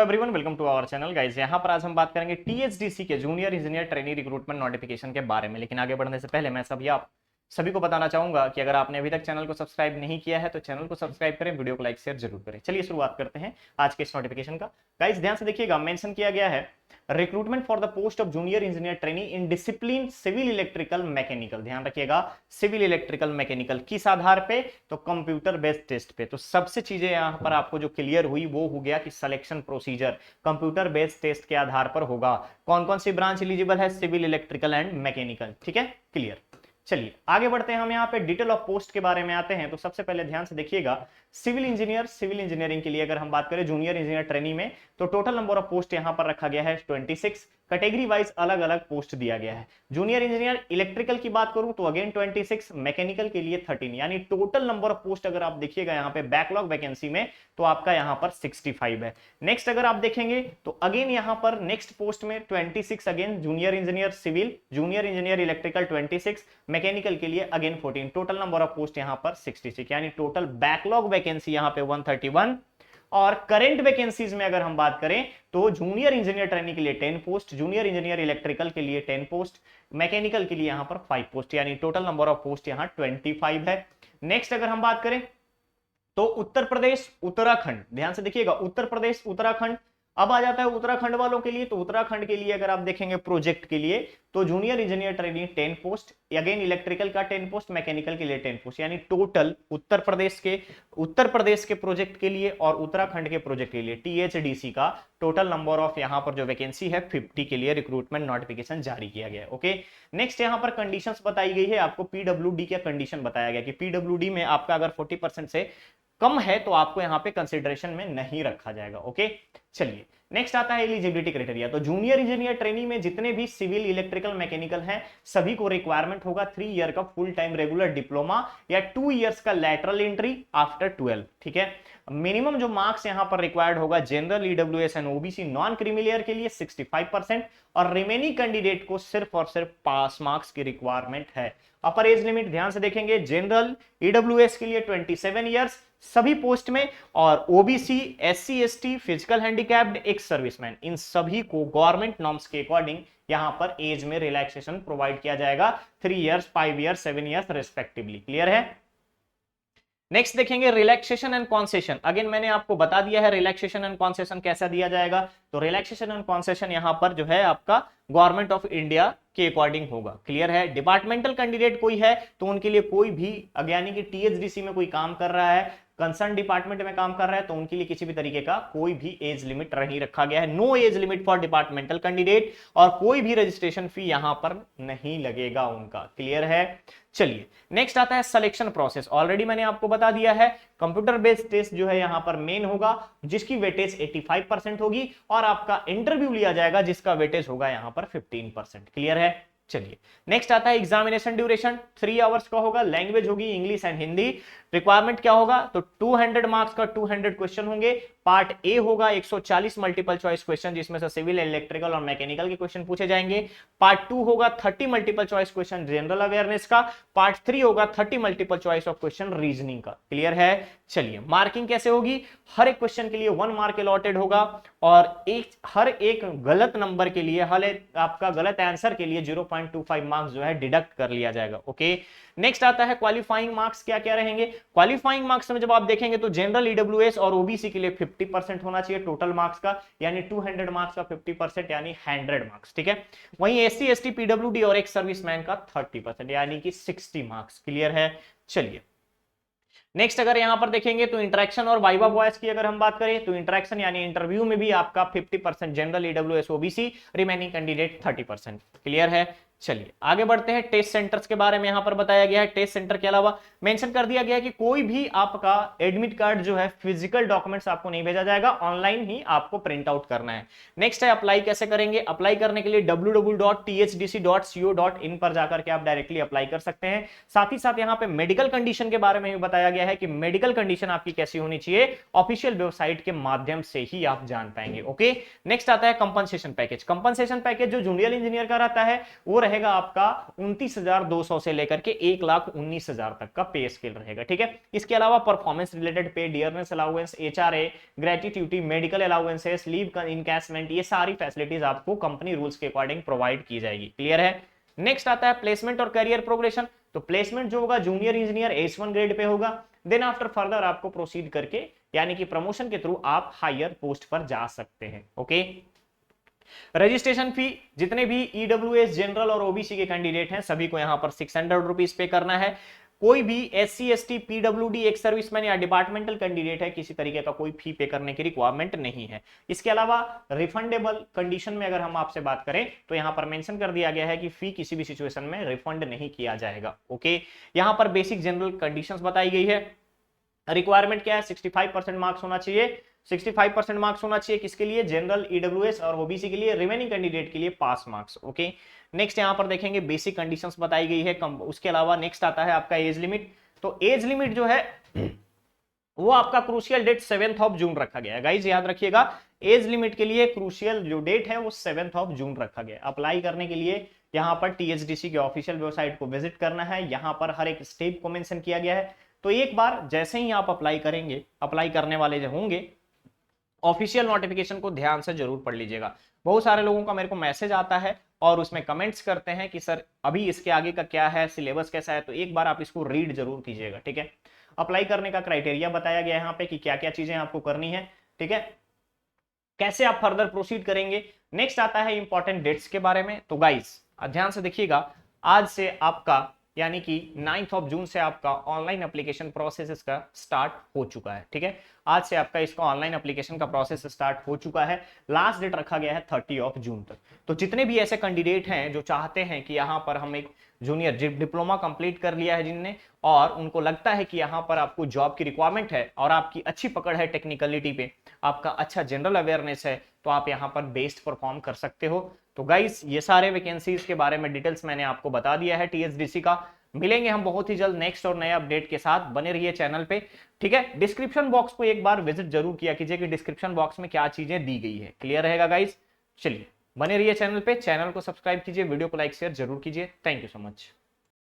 Everyone, welcome to our channel guys. यहाँ पर आज हम बात करेंगे टीएचडीसी के junior engineer trainee recruitment notification के बारे में। लेकिन आगे बढ़ने से पहले मैं सभी को बताना चाहूंगा कि अगर आपने अभी तक चैनल को सब्सक्राइब नहीं किया है तो चैनल को सब्सक्राइब करें, वीडियो को लाइक शेयर जरूर करें। चलिए शुरुआत करते हैं आज के इस नोटिफिकेशन का। गाइस ध्यान से देखिएगा, मेंशन किया गया है recruitment for the post of junior engineer trainee in discipline civil electrical mechanical. ध्यान रखिएगा, सिविल इलेक्ट्रिकल मैकेनिकल किस आधार पे? तो कंप्यूटर बेस्ड टेस्ट पे। तो सबसे चीजें यहां पर आपको जो क्लियर हुई वो हो गया कि selection procedure computer based test के आधार पर होगा। कौन कौन सी ब्रांच एलिजिबल है? Civil electrical and mechanical. ठीक है, क्लियर। चलिए आगे बढ़ते हैं, हम यहाँ पे डिटेल ऑफ पोस्ट के बारे में आते हैं। तो सबसे पहले ध्यान से देखिएगा, सिविल इंजीनियरिंग के लिए अगर हम बात करें जूनियर इंजीनियर ट्रेनी में, तो टोटल नंबर ऑफ पोस्ट यहाँ पर रखा गया है 26। कैटेगरी वाइज अलग अलग पोस्ट दिया गया है। जूनियर इंजीनियर इलेक्ट्रिकल की बात करूं तो अगेन 26, मैकेनिकल के लिए 13, यानी टोटल नंबर ऑफ पोस्ट अगर आप देखिएगा यहाँ पे बैकलॉग वैकेंसी में तो आपका यहाँ पर 65 है। नेक्स्ट अगर आप देखेंगे तो अगेन यहाँ पर नेक्स्ट पोस्ट में 26 again junior engineer civil, junior engineer electrical 26, mechanical के लिए again 14। Total number of post यहाँ पर 66, यानी टोटल बैकलॉग वैकेंसी यहाँ पे 131। और करंट वैकेंसीज में अगर हम बात करें तो जूनियर इंजीनियर ट्रेनी के लिए 10 पोस्ट, जूनियर इंजीनियर इलेक्ट्रिकल के लिए 10 पोस्ट, मैकेनिकल के लिए यहां पर 5 पोस्ट, यानी टोटल नंबर ऑफ पोस्ट यहां 25 है। नेक्स्ट अगर हम बात करें तो उत्तर प्रदेश उत्तराखंड, ध्यान से देखिएगा, उत्तर प्रदेश उत्तराखंड अब आ जाता है उत्तराखंड वालों के लिए। तो उत्तराखंड के लिए अगर आप देखेंगे प्रोजेक्ट के लिए तो junior engineer trainee 10 post, again electrical का 10 पोस्ट, मैकेनिकल के लिए 10 पोस्ट, यानी टोटल उत्तर प्रदेश के प्रोजेक्ट के लिए और उत्तराखंड के प्रोजेक्ट के लिए टीएचडीसी का टोटल नंबर ऑफ यहां पर जो वैकेंसी है 50 के लिए रिक्रूटमेंट नोटिफिकेशन जारी किया गया है। ओके, नेक्स्ट यहां पर कंडीशंस बताई गई है, आपको पीडब्ल्यूडी का कंडीशन बताया गया कि पीडब्ल्यूडी में आपका अगर 40% से कम है तो आपको यहां पे कंसिडरेशन में नहीं रखा जाएगा। ओके, चलिए नेक्स्ट आता है एलिजिबिलिटी क्राइटेरिया। तो जूनियर इंजीनियर ट्रेनी में जितने भी सिविल इलेक्ट्रिकल मैकेनिकल हैं सभी को रिक्वायरमेंट होगा 3 ईयर का फुल टाइम रेगुलर डिप्लोमा या 2 इयर्स का लैटरल एंट्री आफ्टर 12। ठीक है, मिनिमम जो मार्क्स यहां पर रिक्वायर्ड होगा general, EWS and OBC non creamy layer के लिए 65% और रिमेनिंग कैंडिडेट को सिर्फ और सिर्फ पास मार्क्स की रिक्वायरमेंट है। अपर एज लिमिट ध्यान से देखेंगे, जनरल ईडब्ल्यूएस के लिए 27 ईयर्स सभी पोस्ट में, और OBC, SC, ST, physical handicapped, ex serviceman, इन सभी को गवर्नमेंट नॉर्म्स के अकॉर्डिंग यहां पर एज में रिलैक्सेशन प्रोवाइड किया जाएगा 3 years, 5 years, 7 years respectively. Clear है? नेक्स्ट देखेंगे रिलैक्सेशन एंड कॉन्सेशन। अगेन मैंने आपको बता दिया है रिलैक्सेशन एंड कॉन्सेशन कैसा दिया जाएगा। तो रिलैक्सेशन एंड कॉन्सेशन यहां पर जो है आपका गवर्नमेंट ऑफ इंडिया के अकॉर्डिंग होगा। क्लियर है? डिपार्टमेंटल कैंडिडेट कोई है तो उनके लिए कोई भी, यानी कि टीएचडीसी में कोई काम कर रहा है, कंसर्न डिपार्टमेंट में काम कर रहा है, तो उनके लिए किसी भी तरीके का कोई भी एज लिमिट नहीं रखा गया है। No age limit for departmental candidate, और कोई भी रजिस्ट्रेशन फी यहां पर नहीं लगेगा उनका। क्लियर है? चलिए नेक्स्ट आता है सिलेक्शन प्रोसेस। ऑलरेडी मैंने आपको बता दिया है कंप्यूटर बेस्ड टेस्ट जो है यहां पर मेन होगा, जिसकी वेटेज 85% होगी, और आपका इंटरव्यू लिया जाएगा जिसका वेटेज होगा यहां पर 15%। क्लियर है? चलिए नेक्स्ट आता है एग्जामिनेशन ड्यूरेशन 3 आवर्स का होगा, लैंग्वेज होगी इंग्लिश एंड हिंदी। रिक्वायरमेंट क्या होगा? तो 200 मार्क्स का 200 क्वेश्चन होंगे। पार्ट ए होगा 140 मल्टीपल चॉइस क्वेश्चन, जिसमें से सिविल, इलेक्ट्रिकल और मैकेनिकल के क्वेश्चन पूछे जाएंगे। पार्ट 2 होगा 30 multiple choice question general awareness का। पार्ट 3 होगा 30 multiple choice of question reasoning का। क्लियर है? चलिए मार्किंग कैसे होगी? हर एक क्वेश्चन के लिए 1 मार्क अलॉटेड होगा, और हर एक गलत नंबर के लिए, हर आपका गलत आंसर के लिए 0.25 मार्क्स जो है डिडक्ट कर लिया जाएगा। ओके, नेक्स्ट आता है क्वालिफाइंग मार्क्स क्या क्या रहेंगे। क्वालिफाइंग मार्क्स में जब आप देखेंगे तो जनरल, ईडब्ल्यूएस और ओबीसी के लिए 50% होना चाहिए टोटल मार्क्स का, यानी 200 मार्क्स का 50%, यानी 100 मार्क्स। ठीक है, वहीं एससी, एसटी, पीडब्ल्यूडी और एक्स सर्विसमैन का 30%, यानी कि 60 मार्क्स। क्लियर है? चलिए नेक्स्ट अगर यहां पर देखेंगे तो इंटरेक्शन और वाइवा वॉइस की अगर हम बात करें तो इंटरेक्शन यानी इंटरव्यू में भी आपका 50% general, EWS, OBC, remaining candidate 30%। Clear है? चलिए आगे बढ़ते हैं। टेस्ट सेंटर्स के बारे में यहां पर बताया गया है। टेस्ट सेंटर के अलावा मेंशन कर दिया गया है कि कोई भी आपका एडमिट कार्ड जो है, फिजिकल डॉक्यूमेंट्स आपको नहीं भेजा जाएगा, ऑनलाइन ही आपको प्रिंट आउट करना है। नेक्स्ट है अप्लाई कैसे करेंगे। अप्लाई करने के लिए www.thdc.co.in पर जाकर के आप डायरेक्टली अप्लाई कर सकते हैं। साथ ही साथ यहां पे मेडिकल कंडीशन के बारे में भी बताया गया है कि मेडिकल कंडीशन आपकी कैसी होनी चाहिए, ऑफिशियल वेबसाइट के माध्यम से ही आप जान पाएंगे। ओके, नेक्स्ट आता है कंपनसेशन पैकेज। कंपनसेशन पैकेज जो जूनियर इंजीनियर का रहता है वो रहेगा आपका 29,200 से लेकर के 1,19,000 तक का पे स्केल रहेगा। ठीक है, इसके अलावा performance related pay, dearness allowance, HRA, gratuity, medical allowances, leave encashment, ये सारी फैसिलिटीज आपको कंपनी रूल्स के अकॉर्डिंग प्रोवाइड की जाएगी। क्लियर है। नेक्स्ट आता है प्लेसमेंट और करियर प्रोग्रेशन। तो प्लेसमेंट जो होगा junior engineer S1 grade pay होगा, देन आफ्टर फर्दर आपको प्रोसीड करके यानी कि प्रमोशन के थ्रू आप हायर पोस्ट पर जा सकते हैं। ओके, रजिस्ट्रेशन फी जितने भी EWS जनरल और OBC के कैंडिडेट हैं सभी को यहां पर 600 रुपीज पे करना है। कोई भी SC ST PWD ex serviceman या डिपार्टमेंटल कैंडिडेट है, किसी तरीके का कोई फी पे करने की रिक्वायरमेंट नहीं है। इसके अलावा रिफंडेबल कंडीशन में अगर हम आपसे बात करें तो यहां पर मेंशन कर दिया गया है कि फी किसी भी सिचुएशन में रिफंड नहीं किया जाएगा। ओके, यहां पर बेसिक जनरल कंडीशंस बताई गई है। रिक्वायरमेंट क्या है, 65% मार्क्स होना चाहिए। 65% मार्क्स होना चाहिए किसके लिए, जनरल, EWS और OBC के लिए। रिमेनिंग कैंडिडेट के लिए पास मार्क्स। ओके, नेक्स्ट यहां पर देखेंगे बेसिक कंडीशंस बताई गई है। उसके अलावा नेक्स्ट आता है आपका एज लिमिट। तो एज लिमिट जो है वो आपका क्रूशियल डेट 7 जून रखा गया है। गाइज याद रखिएगा, एज लिमिट के लिए क्रूशियल जो डेट है वो 7 जून रखा गया है। अप्लाई करने के लिए यहां पर THDC के ऑफिशियल वेबसाइट को विजिट करना है। यहां पर हर एक स्टेप को मेंशन किया गया है। तो एक बार जैसे ही आप अप्लाई करेंगे, अप्लाई करने वाले जो होंगे, ऑफिशियल नोटिफिकेशन को ध्यान से जरूर पढ़ लीजिएगा। बहुत सारे लोगों का मेरे को मैसेज आता है और उसमें कमेंट्स करते हैं कि सर अभी इसके आगे का क्या है, सिलेबस कैसा है। तो एक बार आप इसको रीड जरूर कीजिएगा। ठीक है, अप्लाई करने का क्राइटेरिया बताया गया है यहाँ पे कि क्या क्या चीजें आपको करनी है। ठीक है, कैसे आप फर्दर प्रोसीड करेंगे। नेक्स्ट आता है इंपॉर्टेंट डेट्स के बारे में। तो गाइस ध्यान से देखिएगा, आज से आपका यानी कि 9 जून से आपका ऑनलाइन एप्लीकेशन प्रोसेस इसका स्टार्ट हो चुका है। ठीक है, आज से आपका इसका ऑनलाइन एप्लीकेशन का प्रोसेस स्टार्ट हो चुका है। लास्ट डेट रखा गया है 30 जून तक। तो जितने भी ऐसे कैंडिडेट हैं जो चाहते हैं कि यहाँ पर हम एक जूनियर डिप्लोमा कंप्लीट कर लिया है जिनने, और उनको लगता है कि यहाँ पर आपको जॉब की रिक्वायरमेंट है और आपकी अच्छी पकड़ है टेक्निकलिटी पे, आपका अच्छा जनरल अवेयरनेस है, तो आप यहाँ पर बेस्ट परफॉर्म कर सकते हो। तो गाइस ये सारे वैकेंसीज के बारे में डिटेल्स मैंने आपको बता दिया है THDC का। मिलेंगे हम बहुत ही जल्द नेक्स्ट और नए अपडेट के साथ। बने रहिए चैनल पे। ठीक है, डिस्क्रिप्शन बॉक्स को एक बार विजिट जरूर किया कीजिए कि डिस्क्रिप्शन बॉक्स में क्या चीजें दी गई है। क्लियर रहेगा गाइस। चलिए बने रहिए चैनल पे, चैनल को सब्सक्राइब कीजिए, वीडियो को लाइक शेयर जरूर कीजिए। Thank you so much.